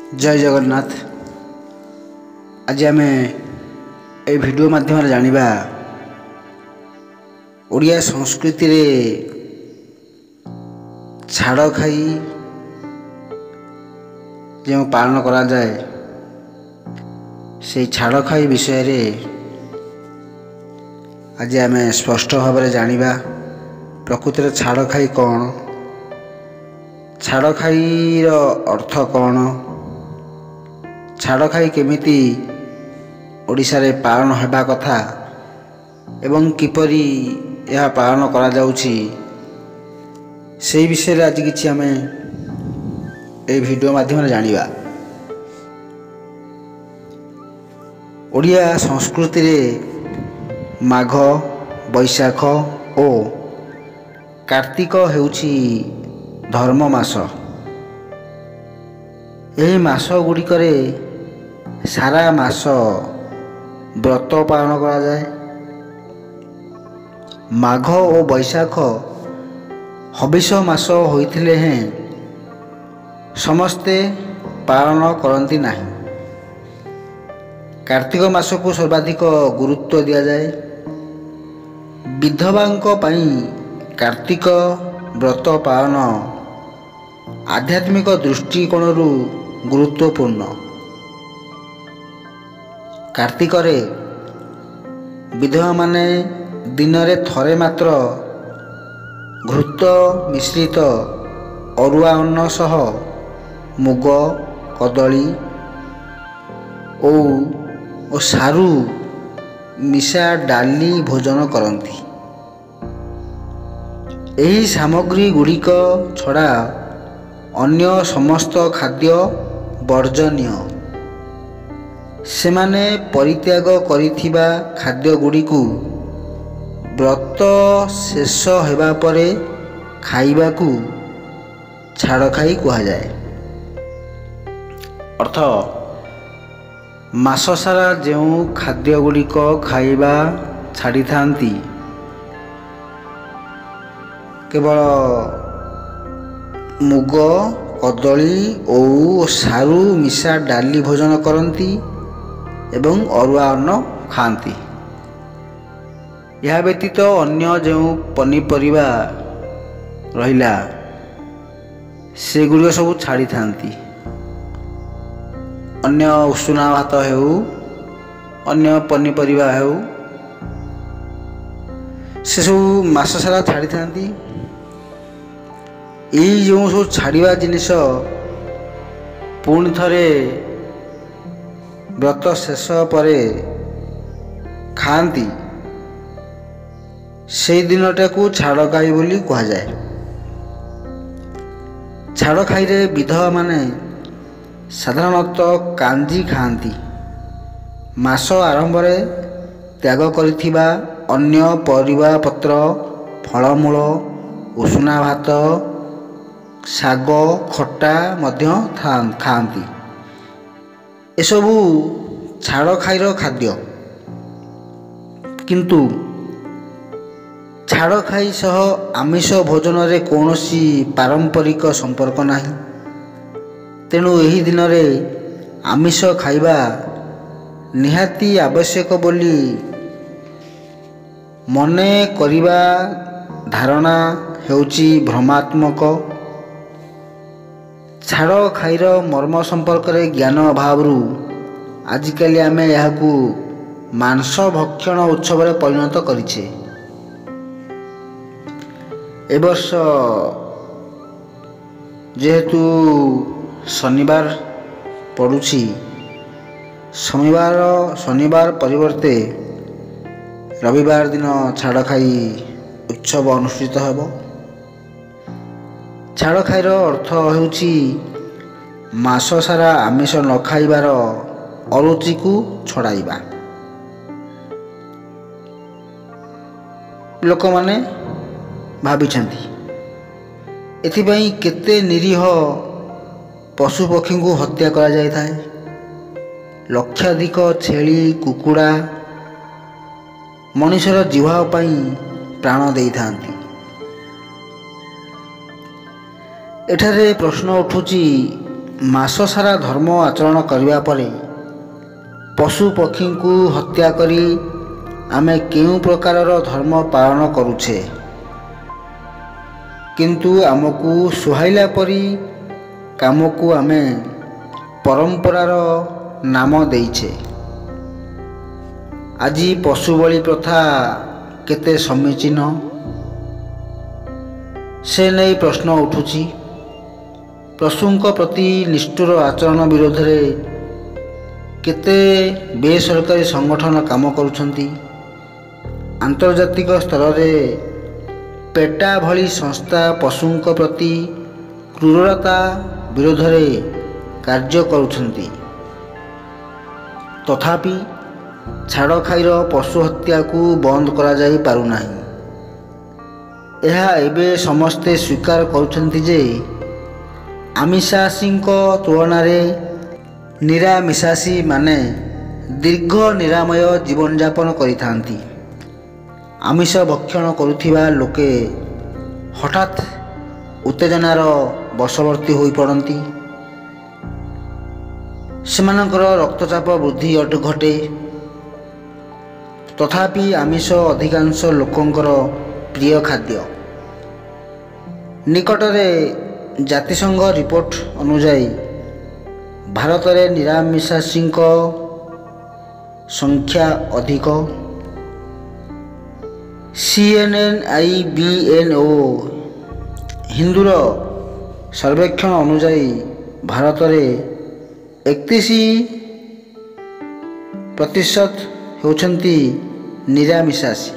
जय जगन्नाथ। आज आम ए वीडियो माध्यम जानिबा ओडिया संस्कृति रे छाड़ खाई जो पालन करा जाए से छाड़ खाई विषय रे आज आम स्पष्ट भाव में जानिबा प्रकृति रे छाड़ खाई कौन, छाड़ खाई रो अर्थ कौन, छाड़ खाई केमिति ओडिशा रे पालन हेबा कथा एवं किपरि यह पालन करा जाउछि से विषय आज किछि आमे ए वीडियो माध्यम जानिबा। ओडिया संस्कृति रे माघ, बैशाख और कार्तिक हेउछि धर्म मास। यही मास गुड़िक सारा मास व्रत पालन करा जाए। माघ और बैशाख हबिष मास होइथिले हैं समस्ते पालन करती नहीं। कार्तिक मास को सर्वाधिक गुरुत्व दिया जाए। विधवांको पई कार्तिक व्रत पालन आध्यात्मिक दृष्टिकोण गुरुत्वपूर्ण। कार्तिक रे विधवा माने दिन रे थरे मात्र घृत मिश्रित अरुआ अन्न सह मुग, कदली और सारू मिशा डाली भोजन करती। यही सामग्री गुड़िक छड़ा अन्य समस्त खाद्य वर्जनीय। सेमाने परित्याग करिथिबा खाद्य गुड़िकु व्रत शेष हेबा परे खाइबाकू छाड़ खाई कहा जाए। अर्थ मास सारा जो खाद्य गुड़िक खाइबा छाड़ी थांती केवल मुग, कदली और सारू मिशा डाली भोजन करती एवं अरुआ अन्न खाती। यह व्यतीत अन्य जो पनीपरिबा रहिला सेगुड़िक सब छाड़ी थांती। अन्य उषुना भात हेउ, अन्य पनीपरिबा हेउ से सब मास सारा छाड़ी थांती। यही जो सब छाड़िबा जिनिस पुणी थरे व्रत शेष परे खाती से दिनटा को छाड़ खाई बोली कहा जाए। छाड़ खाई रे विधवा माने साधारणतः कांजी खाती। मास आरंभ रे त्याग करिथिबा अन्य परिबा पत्र, फलमूल, उषुना भात, शाग, खट्टा मध्य खाती। एसबू छाड़ खाईर खाद्य। किंतु छाड़ खाई सह आमिष भोजन रे कौनसी पारंपरिक संपर्क नहीं। तेणु यही दिन रे आमिष खाइबा निहाती आवश्यक बोली मने करिबा धारणा हेउची भ्रमात्मक। छाड़ खाईर मर्म संपर्क रे ज्ञान अभाव आजिकाली आमे याकू मांस भक्षण उत्सव रे परिणत करिछे। ए वर्ष जेहेतु शनिवार पड़ुछि, शनिवार परिवर्ते रविवार दिन छाड़ खाई उत्सव अनुष्ठित हेबो। छाड़ खाईर अर्थ हेउछि मास सारा आमिष न खाइबार अरुचि को छड़ाइबा। लोक माने भाविछंती एथिपाई केते निरीह पशु पक्षी को हत्या करा जाय थाए। लक्षाधिक छेली, कुकुड़ा मनुष्यर जीवा पाई प्राण देई थांती। एठारे प्रश्न उठुची ମାସ ସାରା ଧର୍ମ ଆଚରଣ କରିବା ପରେ ପଶୁ ପକ୍ଷୀଙ୍କୁ ହତ୍ୟା କରି ଆମେ କେଉଁ ପ୍ରକାରର ଧର୍ମ ପାଳନ କରୁଛେ, କିନ୍ତୁ ଆମକୁ ସୁହାଇଲା ପରି କାମକୁ ଆମେ ପରମ୍ପରାର ନାମ ଦେଇଛେ। ଆଜି ପଶୁ ବଳି ପ୍ରଥା କେତେ ସମୀଚୀନ ସେ ନେଇ ପ୍ରଶ୍ନ ଉଠୁଛି। ପଶୁଙ୍କ ପ୍ରତି ନିଷ୍ଠୁର ଆଚରଣ ବିରୋଧରେ କେତେ ବେସରକାରୀ ସଂଗଠନ କାମ କରୁଛନ୍ତି। ଆନ୍ତର୍ଜାତିକ ସ୍ତରରେ ପେଟା ଭଳି ସଂସ୍ଥା ପଶୁଙ୍କ ପ୍ରତି କ୍ରୂରତା ବିରୋଧରେ କାର୍ଯ୍ୟ କରୁଛନ୍ତି। ତଥାପି ଛାଡ଼ଖାଇର ପଶୁ ହତ୍ୟାକୁ ବନ୍ଦ କରାଯାଇ ପାରୁନାହିଁ। ଏହା ଏବେ ସମସ୍ତେ ସ୍ୱୀକାର କରୁଛନ୍ତି ଯେ ଆମିଷାଶୀଙ୍କ ତୁଳନାରେ ନିରାମିଷାଶୀମାନେ ଦୀର୍ଘ ନିରାମୟ ଜୀବନଯାପନ କରିଥାନ୍ତି। ଆମିଷ ଭକ୍ଷଣ କରୁଥିବା ଲୋକେ ହଠାତ୍ ଉତ୍ତେଜନାର ବଶବର୍ତ୍ତୀ ହୋଇପଡ଼ନ୍ତି। ସେମାନଙ୍କର ରକ୍ତଚାପ ବୃଦ୍ଧି ଘଟେ। ତଥାପି ଆମିଷ ଅଧିକାଂଶ ଲୋକଙ୍କର ପ୍ରିୟ ଖାଦ୍ୟ। ନିକଟରେ ଜାତିସଂଘ ରିପୋର୍ଟ ଅନୁଯାୟୀ ଭାରତରେ ନିରାମିଷାଶୀଙ୍କ ସଂଖ୍ୟା ଅଧିକ। CNN-IBN-O ହିନ୍ଦୁର ସର୍ବେକ୍ଷଣ ଅନୁଯାୟୀ ଭାରତରେ 31% ହେଉଛନ୍ତି ନିରାମିଷାଶୀ।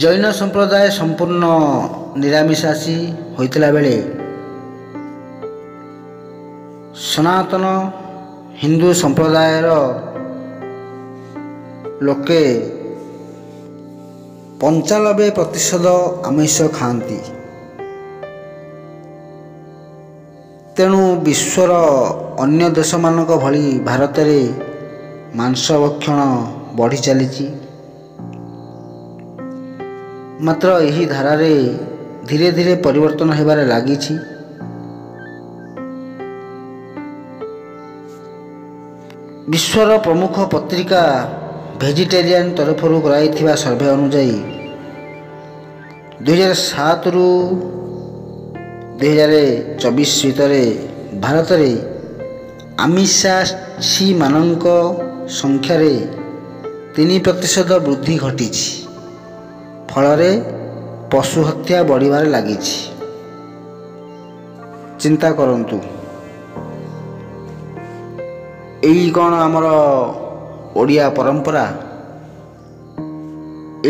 ଜୈନ ସମ୍ପ୍ରଦାୟ ସମ୍ପୂର୍ଣ୍ଣ ନିରାମିଷାଶୀ ହୋଇଥିଲା ବେଳେ ସନାତନ ହିନ୍ଦୁ ସମ୍ପ୍ରଦାୟର ଲୋକେ 95% ଆମିଷ ଖାଆନ୍ତି। ତେଣୁ ବିଶ୍ୱର ଅନ୍ୟ ଦେଶମାନଙ୍କ ଭଳି ଭାରତରେ ମାଂସ ଭକ୍ଷଣ ବଢ଼ି ଚାଲିଛି। ମାତ୍ର ଏହି ଧାରାରେ ଧୀରେ ଧୀରେ ପରିବର୍ତ୍ତନ ହେବାରେ ଲାଗିଛି। ବିଶ୍ୱର ପ୍ରମୁଖ ପତ୍ରିକା ଭେଜିଟେରିଆନ ତରଫରୁ କରାଯାଇଥିବା ସର୍ଭେ ଅନୁଯାୟୀ 2007ରୁ 2024 ଭିତରେ ଭାରତରେ ଆମିଷାଶୀମାନଙ୍କ ସଂଖ୍ୟାରେ 3% ବୃଦ୍ଧି ଘଟିଛି। ଫଳରେ ପଶୁ ହତ୍ୟା ବଢ଼ିବାରେ ଲାଗିଛି। ଚିନ୍ତା କରନ୍ତୁ, ଏଇ କ'ଣ ଆମର ଓଡ଼ିଆ ପରମ୍ପରା?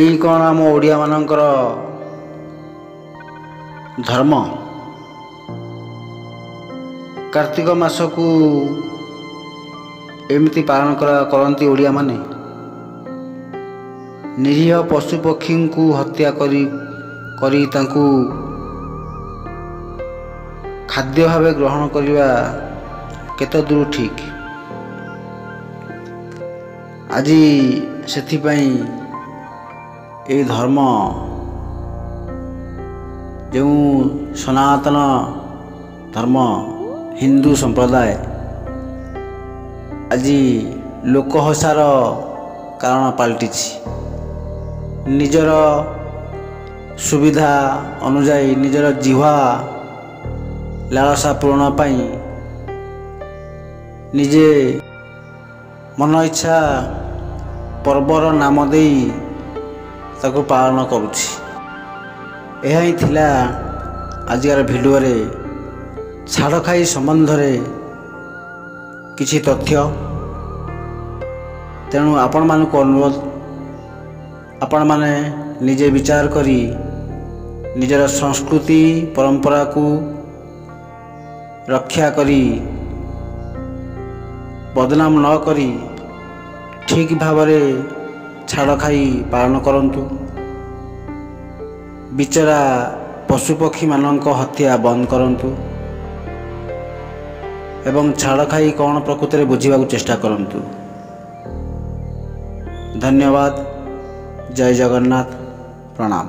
ଏଇ କ'ଣ ଆମ ଓଡ଼ିଆମାନଙ୍କର ଧର୍ମ? କାର୍ତ୍ତିକ ମାସକୁ ଏମିତି ପାଳନ କରନ୍ତି ଓଡ଼ିଆମାନେ। ନିରୀହ ପଶୁପକ୍ଷୀଙ୍କୁ ହତ୍ୟା କରି ତାଙ୍କୁ ଖାଦ୍ୟ ଭାବେ ଗ୍ରହଣ କରିବା କେତେ ଦୂର ଠିକ୍? ଆଜି ସେଥିପାଇଁ ଏହି ଧର୍ମ, ଯେଉଁ ସନାତନ ଧର୍ମ ହିନ୍ଦୁ ସମ୍ପ୍ରଦାୟ ଆଜି ଲୋକହସାର କାରଣ ପାଲଟିଛି। ନିଜର ସୁବିଧା ଅନୁଯାୟୀ ନିଜର ଜିହ୍ୱା ଲାଳସା ପୂରଣ ପାଇଁ ନିଜେ ମନ ଇଚ୍ଛା ପର୍ବର ନାମ ଦେଇ ତାକୁ ପାଳନ କରୁଛି। ଏହା ହିଁ ଥିଲା ଆଜିକାର ଭିଡ଼ିଓରେ ଛାଡ଼ଖାଇ ସମ୍ବନ୍ଧରେ କିଛି ତଥ୍ୟ। ତେଣୁ ଆପଣମାନଙ୍କୁ ଅନୁରୋଧ, ଆପଣମାନେ ନିଜେ ବିଚାର କରି ନିଜର ସଂସ୍କୃତି ପରମ୍ପରାକୁ ରକ୍ଷା କରି ବଦନାମ ନ କରି ଠିକ୍ ଭାବରେ ଛାଡ଼ଖାଇ ପାଳନ କରନ୍ତୁ। ବିଚରା ପଶୁପକ୍ଷୀମାନଙ୍କ ହତ୍ୟା ବନ୍ଦ କରନ୍ତୁ ଏବଂ ଛାଡ଼ଖାଇ କ'ଣ ପ୍ରକୃତରେ ବୁଝିବାକୁ ଚେଷ୍ଟା କରନ୍ତୁ। ଧନ୍ୟବାଦ। ଜୟ ଜଗନ୍ନାଥ। ପ୍ରଣାମ।